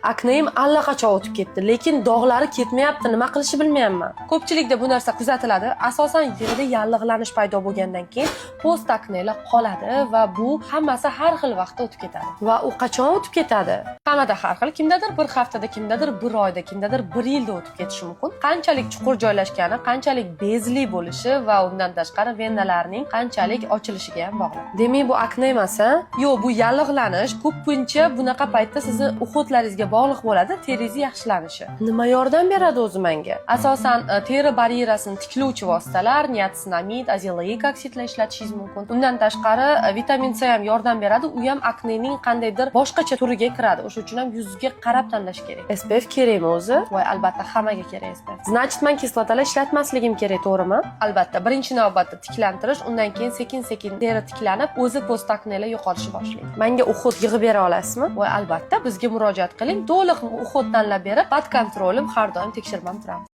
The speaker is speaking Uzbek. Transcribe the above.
Aknem allaqachon o'tib ketdi, lekin dog'lari ketmayapti, nima qilishni bilmayapman. Ko'pchilikda bu narsa kuzatiladi. Asosan terida yallig'lanish paydo bo'lgandan keyin post aknelar qoladi va bu hammasi har xil vaqtda o'tib ketadi. Va u qachon o'tib ketadi? Hammada har xil, kimdadir bir haftada, kimdadir bir oyda, kimdadir bir yilda o'tib ketishi mumkin. Qanchalik chuqur joylashgani, qanchalik bezli bo'lishi va undan tashqari venalarning qanchalik ochilishiga ham bog'liq. Demak, bu akne emas, a? Yo'q, bu yallig'lanish ko'pincha bunaqa paytda sizni uxudlaringizga bog'liq bo'ladi, teringiz yaxshilanishi. Nima yordam beradi o'zi menga? Asosan teri baryerasini tiklovchi vositalar, niasinamid, azelaic oksidlar ishlatishingiz mumkin. Undan tashqari vitamin C ham yordam beradi, u ham aknening qandaydir boshqacha turiga kiradi. O'sha uchun ham yuzga qarab tanlash kerak. SPF kerakmi o'zi? Voy, albatta hammaga kerak SPF. Значит, men kislotalar ishlatmasligim kerak, to'g'rimi? Albatta, birinchi navbatda tiklantirish, undan keyin sekin-sekin teri tiklanib, o'zi post aknelar yo'qolishni boshlaydi. Menga uxud yig'ib bera olasizmi? Voy, albatta, bizga murojaat qiling. To'liq uxud tanlab berib, bad kontrolim har doim tekshirib turamiz.